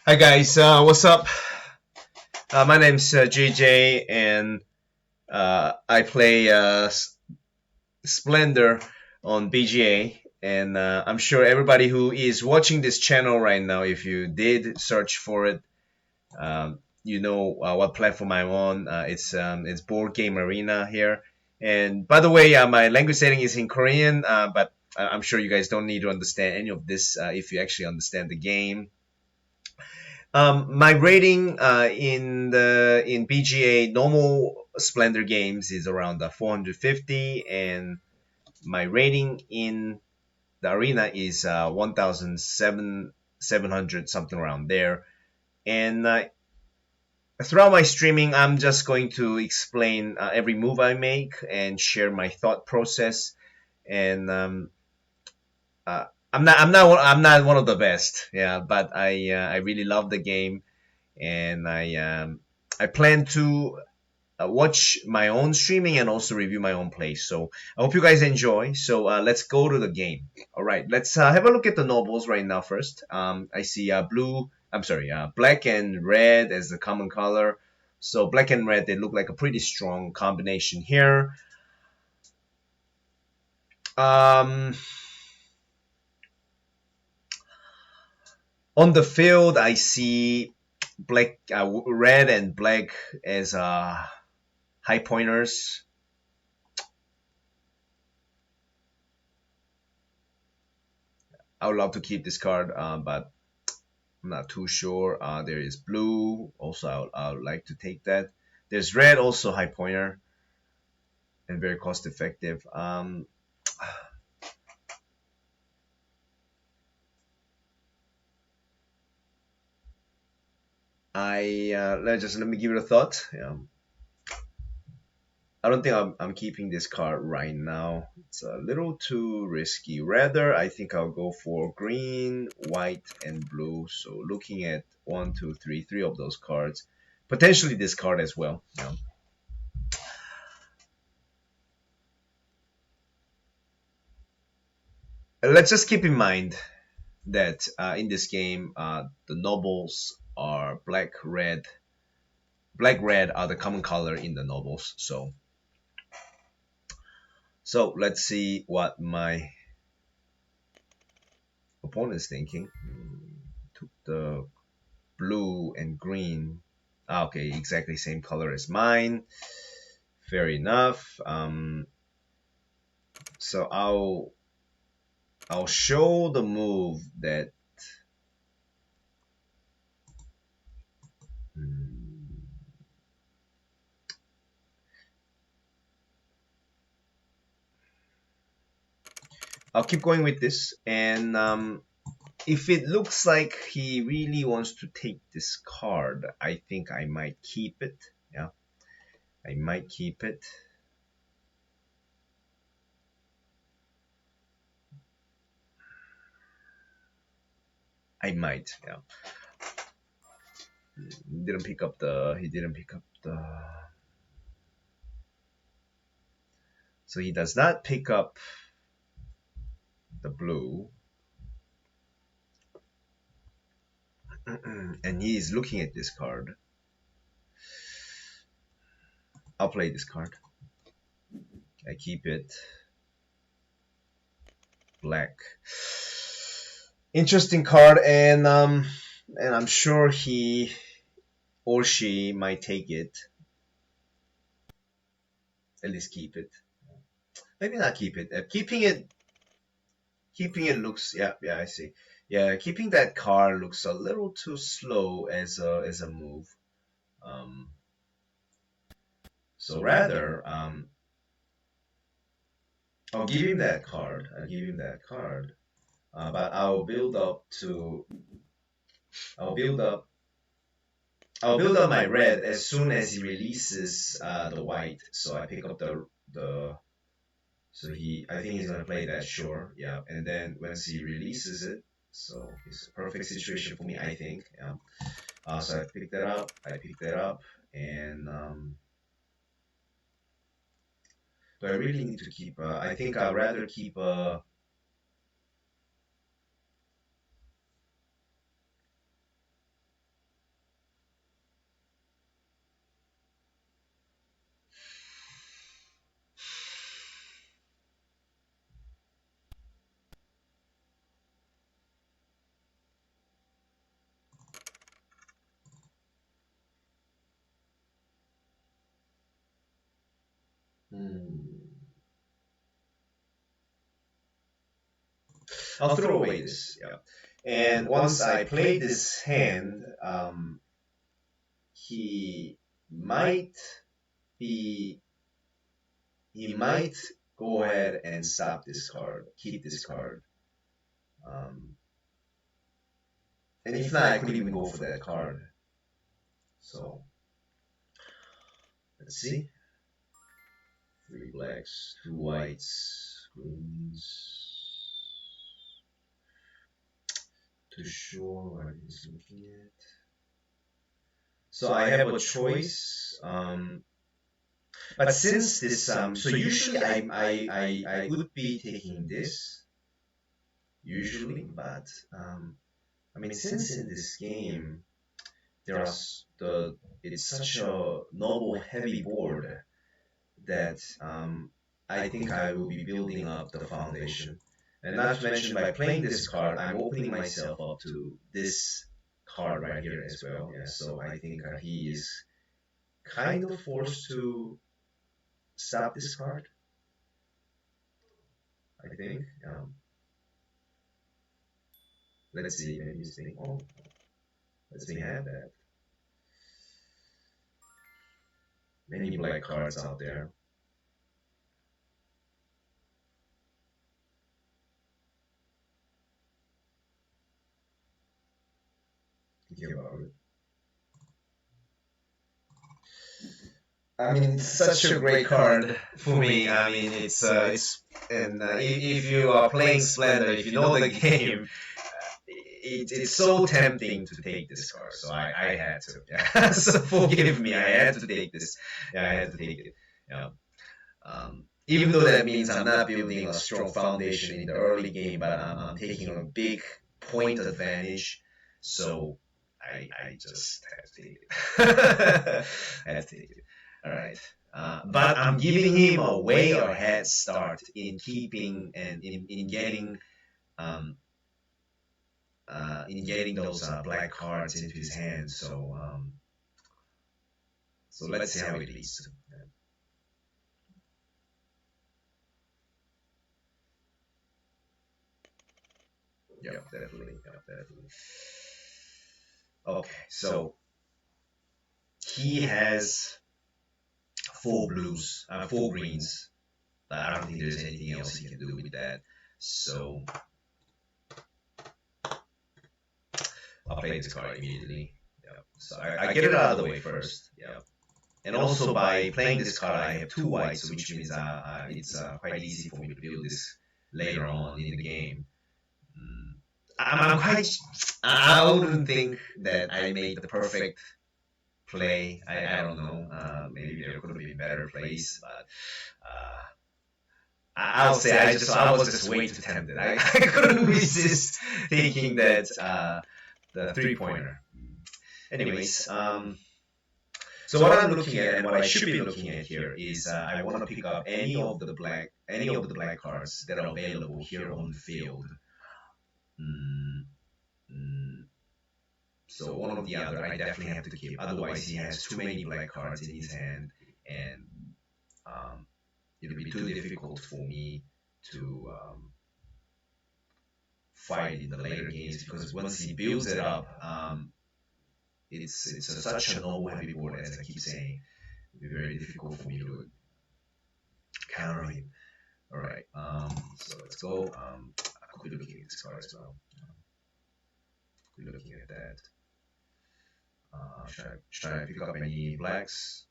Hi guys, what's up? My name's JJ, and I play Splendor on BGA. And I'm sure everybody who is watching this channel right now, if you did search for it, you know what platform I'm on. It's Board Game Arena here. And by the way, my language setting is in Korean, but I'm sure you guys don't need to understand any of this if you actually understand the game. My rating in BGA normal Splendor games is around 450, and my rating in the arena is 1,700 something around there. And throughout my streaming, I'm just going to explain every move I make and share my thought process. And I'm not one of the best, yeah, but I really love the game, and I plan to watch my own streaming and also review my own plays. So I hope you guys enjoy. So let's go to the game. All right, let's have a look at the nobles right now first. I see blue. I'm sorry, black and red as the common color. So black and red, they look like a pretty strong combination here. Um, on the field, I see red and black as high pointers. I would love to keep this card, but I'm not too sure. There is blue. Also, I would like to take that. There's red, also high pointer and very cost effective. Let me give it a thought. I don't think I'm keeping this card right now. It's a little too risky. Rather, I think I'll go for green, white, and blue. So looking at one, two, three of those cards, potentially this card as well. Let's just keep in mind that in this game, the nobles are black, red. Black, red are the common color in the nobles. So let's see what my opponent is thinking. Took the blue and green. Okay, exactly same color as mine. Fair enough. So I'll show the move that. I'll keep going with this, and if it looks like he really wants to take this card, I think I might keep it. Yeah, I might keep it. I might. Yeah. He didn't pick up the. He didn't pick up the. So he does not pick up the blue, and he is looking at this card. I'll play this card. I keep it. Black. Interesting card, and I'm sure he or she might take it. At least keep it. Maybe not keep it. Keeping it looks. Yeah, I see. Yeah, keeping that card looks a little too slow as a move. Um, so rather, I'll give him that card. I'll give him that card. But I'll build up I'll build up my red as soon as he releases the white. So I pick up the so I think he's gonna play that, sure, yeah. And then once he releases it, so it's a perfect situation for me, I think. Yeah. So I picked that up. And do I really need to keep? I think I'd rather keep. I'll throw away this. Yeah. And once I play this hand, he might be he might go ahead and stop this card, keep this card. Um, and if not, I could even go for that card. So let's see. 3 blacks, 2 whites, greens. Too sure what he's looking at. So I have a choice. But since this, so usually I would be taking this, usually, but I mean, since in this game it's such a noble heavy board that I think I will be building up the foundation. And not to mention, by playing this card, I'm opening myself up to this card right here as well. Yeah, so I think he is kind of forced to stop this card. I think. Let's see. Maybe he's thinking, oh, let's me have that. Many black cards out there. Thinking about it. I mean, it's such a great card for me. I mean, it's and if you are playing Splendor, if you know the game, it's so tempting to take this card. So I had to. Yeah. So forgive me, I had to take this. Yeah, I had to take it. Yeah. Even though that means I'm not building a strong foundation in the early game, but I'm taking a big point advantage. So I just had to take it. Had to take it. All right. But I'm giving him a way ahead start in keeping and um, in getting those black cards into his hand. So let's see how it leads to. Yeah, definitely. Yeah, definitely. Okay, so he has 4 blues, 4 greens, but I don't think there's anything else he can do with that. So I'll play this card immediately. Yeah. So I get it out of the way first. Yeah. And also by playing this card, I have 2 whites, which means it's quite easy for me to build this later on in the game. I'm quite. I wouldn't think that I made the perfect play. I don't know. Maybe there could have been better plays, but I'll say I was just way too tempted. I couldn't resist thinking that the 3-pointer. Anyways, so what I'm looking at and what I should be looking at here is I want to pick up any of the black cards that are available here on the field. Mm, mm, So one or the other, I definitely have to keep. Otherwise, he has too many black cards in his hand, and it'll be too difficult for me to fight in the later games because once he builds it up, such a noble heavy board, as I keep saying. It'll be very difficult for me to counter him. All right, so let's go. I could be looking at this card as well. Could be looking at that. Should I pick up any blacks?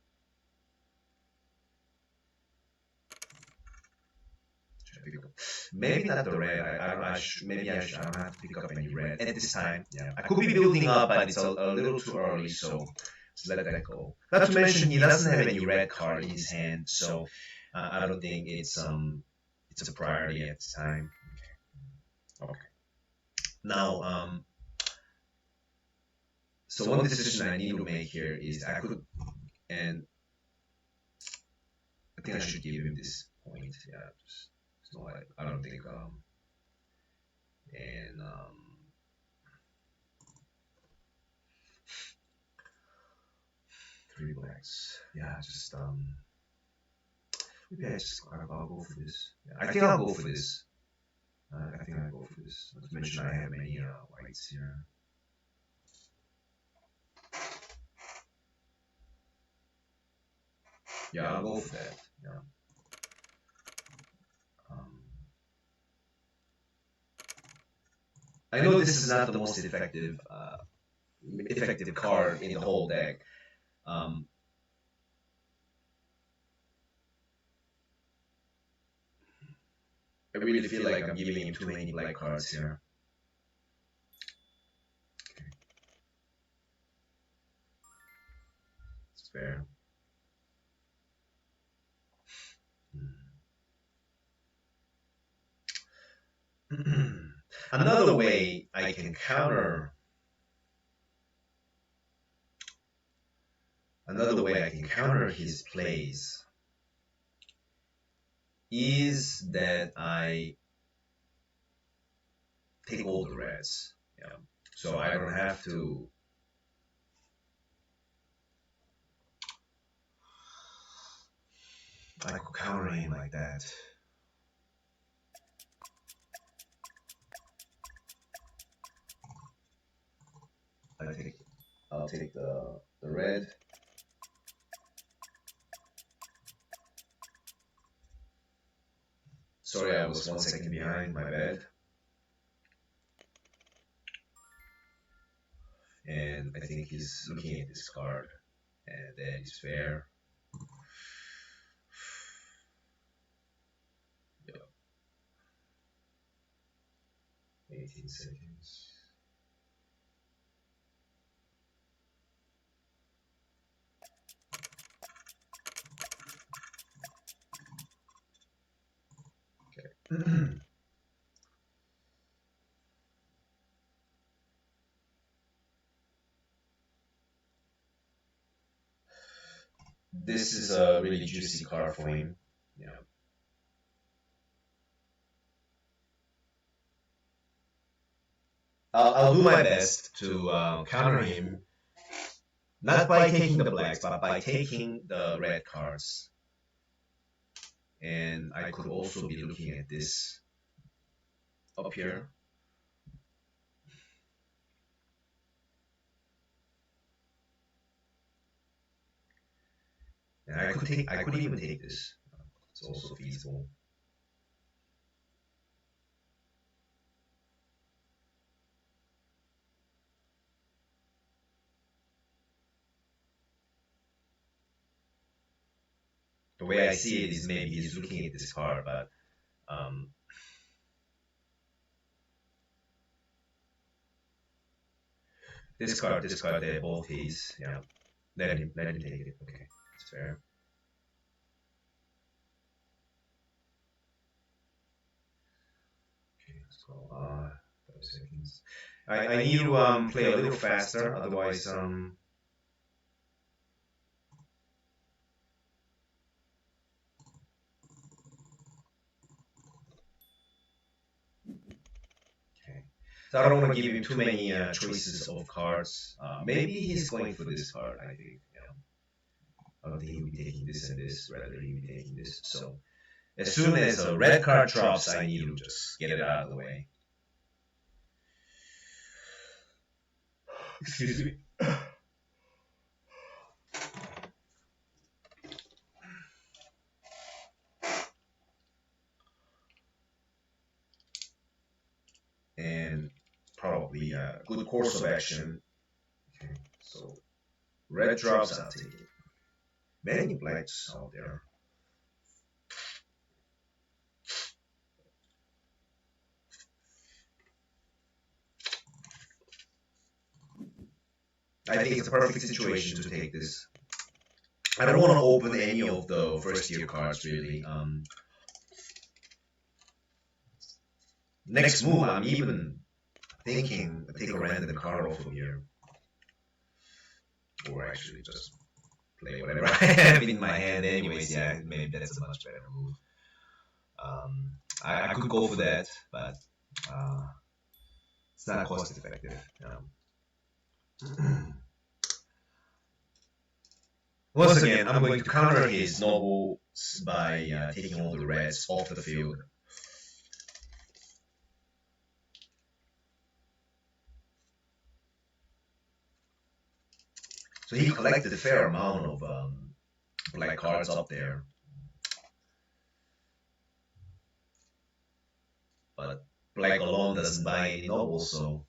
Maybe not the red. Maybe I don't have to pick up any red at this time. Yeah, I could be building up, but it's a little too early, so just let that go. Not to mention he doesn't have any red card in his hand, so I don't think it's a priority at this time. Okay. Now, so one decision I need to make here is I could, and I think I should give him this point. Yeah, so I don't think and 3 blacks. Yeah, just Maybe I'll go for this. Yeah, I think I'll go for this. I think I'll go for this. Not to mention I have many whites here. Yeah, I'll go for that. Yeah. I know this is not the most effective card in the whole deck. Um, I really feel like I'm giving him too many black cards here. Okay. It's fair. Another way I can counter his plays is that I take all the reds. Yeah. So I don't have to I could counter him like that. I'll take the red. Sorry, I was 1 second behind, my bad. And I think he's looking at this card, and that is fair. Yep. 18 seconds. Okay. This is a really juicy card for him. Yeah. I'll do my best to counter him, not by taking the blacks, but by taking the red cards. And I could also be looking at this up here. And I could even take this. It's also feasible. The way I see it is maybe he's looking at this card, but this card, they're both his. Yeah, let him take it. Okay, it's fair. Okay, let's go. 5 seconds. I need to play a little faster, otherwise So I don't want to give him too many choices of cards. Maybe he's going for this card, I think. Yeah. I don't think he'll be taking this and this, rather he'll be taking this. So as soon as a red card drops, I need to just get it out of the way. Excuse me. And probably a good course of action. Okay, so red drops, I'll take it. Many blacks out there. I think it's a perfect situation to take this. I don't want to open any of the first tier cards really. Next move, I'm even thinking take a random card off of here, or actually just play whatever I have in my hand. Anyways, yeah, maybe that's a much better move. I could go for that, but it's not cost effective. Once again, I'm going to counter his nobles by taking all the reds off the field. So he collected a fair amount of black cards up there. But black alone doesn't buy any nobles, so...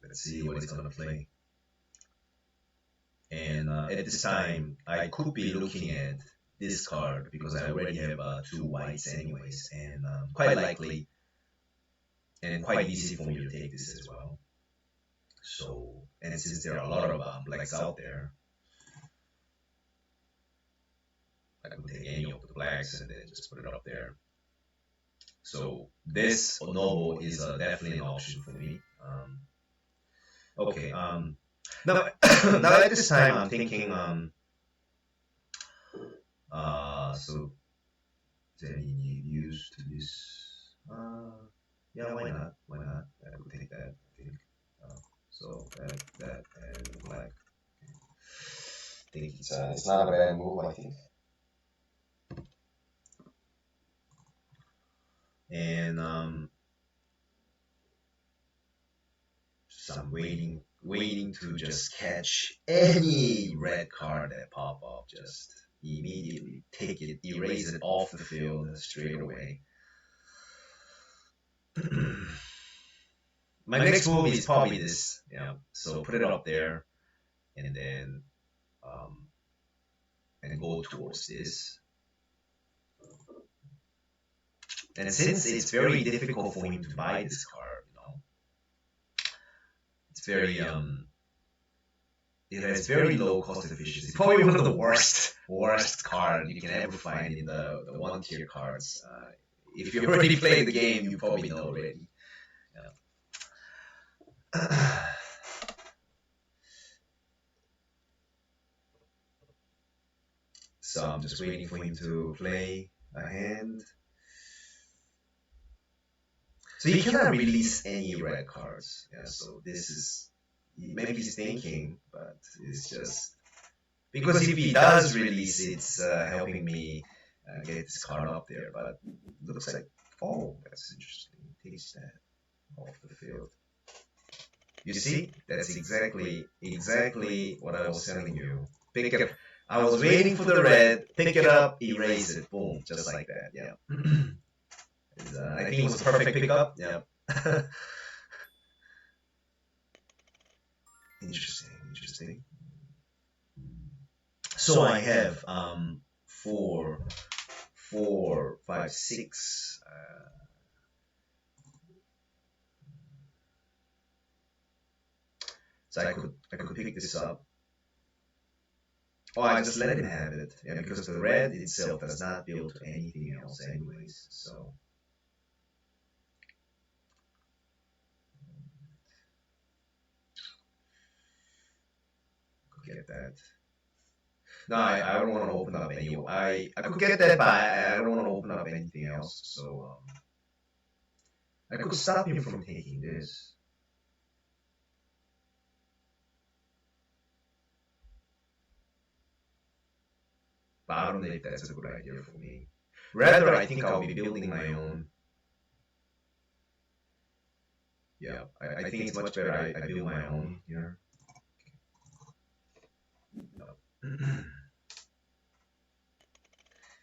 Let's see what he's gonna play. And at this time, I could be looking at this card because I already have 2 whites anyways, and quite likely and quite easy for me to take this as well. So, and since there are a lot of blacks out there, I could take any of the blacks and then just put it up there. So this noble is definitely an option for me. Okay. Now, now at this time, I'm thinking. So is there any use to this? Yeah, why not? Why not? I could take that. I think. So that and black. I think it's not a bad move. I think. And so I'm waiting to just catch any red card that pop up. Just immediately take it, erase it off the field straight away. My next move is probably this. Yeah. So put it up there, and then and go towards this. And since it's very difficult for him to buy this card, you know, it's very it has very low cost efficiency. Probably one of the worst card you can ever find in the 1-tier cards. If you already played the game, you probably know already. Yeah. So I'm just waiting for him to play a hand. So he cannot release any red cards. Yeah, so this is maybe he's thinking, but it's just because if he does release, it's helping me get this card up there. But it looks like, oh, that's interesting. He takes that off the field. You see, that's exactly what I was telling you. Pick it. I was waiting for the red. Pick it up, erase it, boom, just like that. Yeah. I think it was a perfect pickup. Yeah. Interesting. So I have 4, 5, 6. So I could pick this up. Oh, I just let him have it. Yeah, because the red itself does not build to anything else anyways. So could get that. No, I don't want to open up any. I could get that, but I don't want to open up anything else. So I could stop him from taking this. But I don't know if that's a good idea for me. Rather, I think I'll be building my own. Yeah, I think it's much better I build my own here.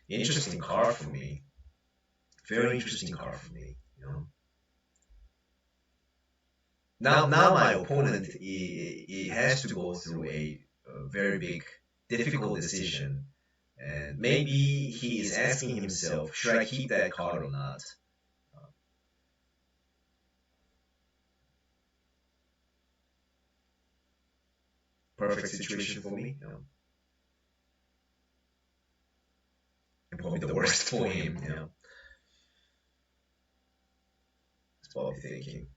Interesting card for me. Very interesting card for me, you know. Now my opponent he has to go through a very big, difficult decision, and maybe he is asking himself, should I keep that card or not? Perfect situation for me, you know. And probably the worst for him, you know. He's probably thinking.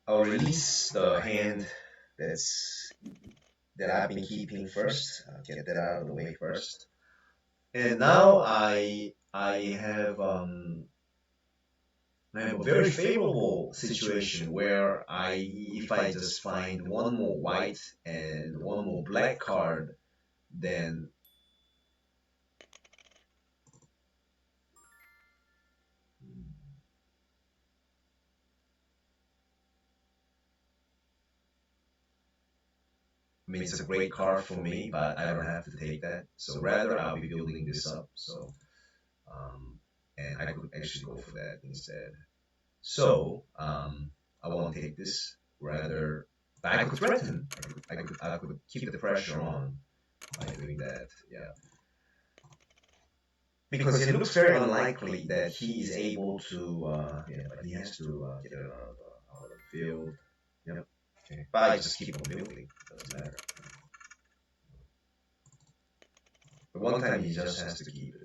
I'll release the hand that I've been keeping first. I'll get that out of the way first. And now I have a very favorable situation where if I just find one more white and one more black card, then I mean, it's a great card for me, but I don't have to take that. So rather, I'll be building this up. So, and I could actually go for that instead. So, I won't take this. Rather, but I could threaten. I could keep the pressure on by doing that. Yeah, because it looks very unlikely that he is able to. Yeah, but he has to get it out of the field. Yep. Okay. But I just keep on building. Doesn't matter. But one time he just has to keep it.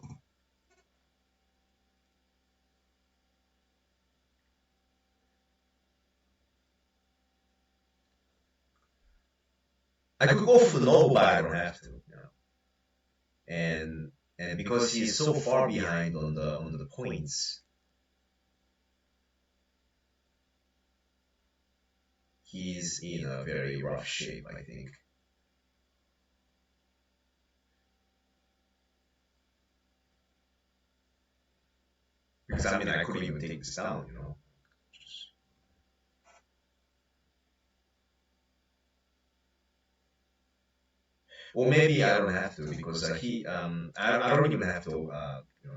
I could go for the noble, but I don't have to. You know? And because he's so far behind on the points, he's in a very rough shape, I think. Because I mean, I couldn't even take this down, you know. Or maybe I don't have to because I don't even have to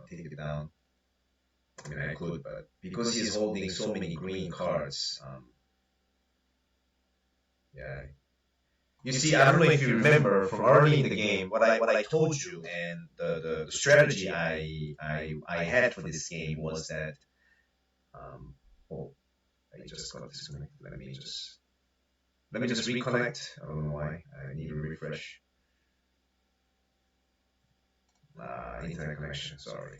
take it down. I mean, I could, but because he's holding so many green cards, yeah. You see, I don't know if you remember from early in the game what I told you, and the strategy I had for this game was that oh, I just got disconnected. Let me just reconnect. I don't know why. I need to refresh. Internet connection. Sorry.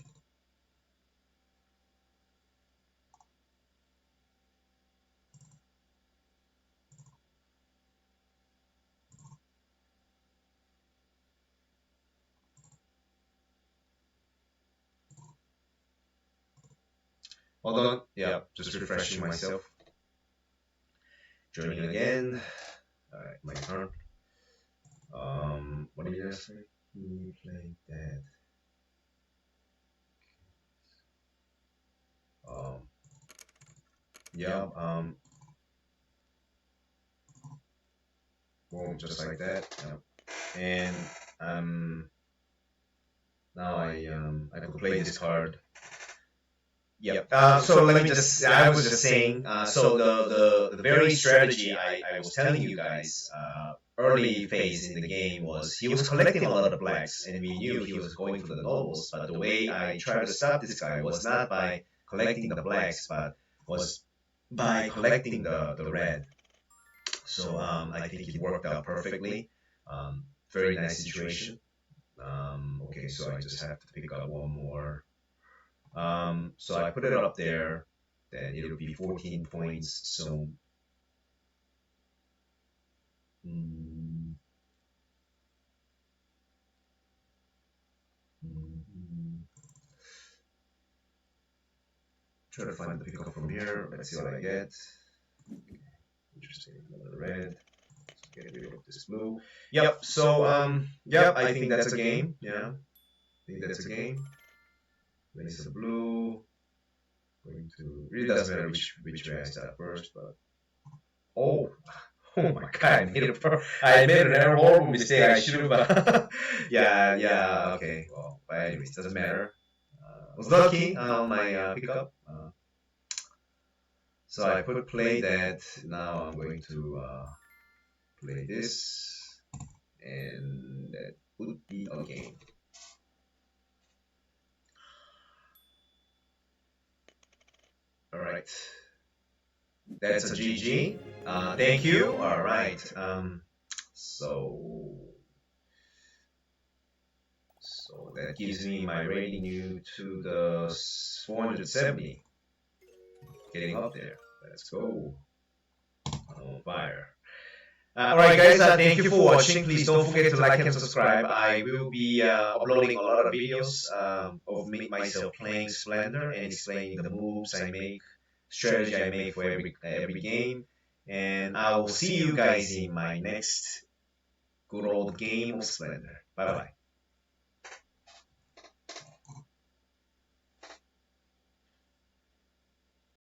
Hold on. Yeah, just refreshing myself. Joining again. Alright, my turn. What did you say? He played that. Um, yeah. Boom, just like that. Yeah. And now I could play this card. Yep. So let me just. I was just saying. So the very strategy I was telling you guys early phase in the game was he was collecting a lot of blacks, and we knew he was going for the nobles. But the way I tried to stop this guy was not by collecting the blacks, but was by collecting the red. So I think it worked out perfectly. Very nice situation. Okay, so I just have to pick up one more. So I put it up there, then it'll be 14 points. So mm, try to find the pickup from here. Let's see what I get. Interesting, another red. Let's get rid of this blue. Yep. So yep. I think that's a game. Yeah, I think that's a game. Place a blue. Going to really doesn't matter which way I start first, but oh. Oh my god, I made an horrible mistake. I should have. Yeah, okay. Well, but anyways, doesn't matter. I was lucky on my pickup. So I put play that. Now I'm going to play this, and that would be a game. All right. That's a GG. Thank you. All right. So that gives me my rating new to the 470. Getting up there. Let's go. on fire. Alright guys, thank you for watching. Please don't forget to like and subscribe. I will be uploading a lot of videos of me myself playing Splendor and explaining the moves I make, strategy I make for every game. And I will see you guys in my next good old game of Splendor. Bye bye.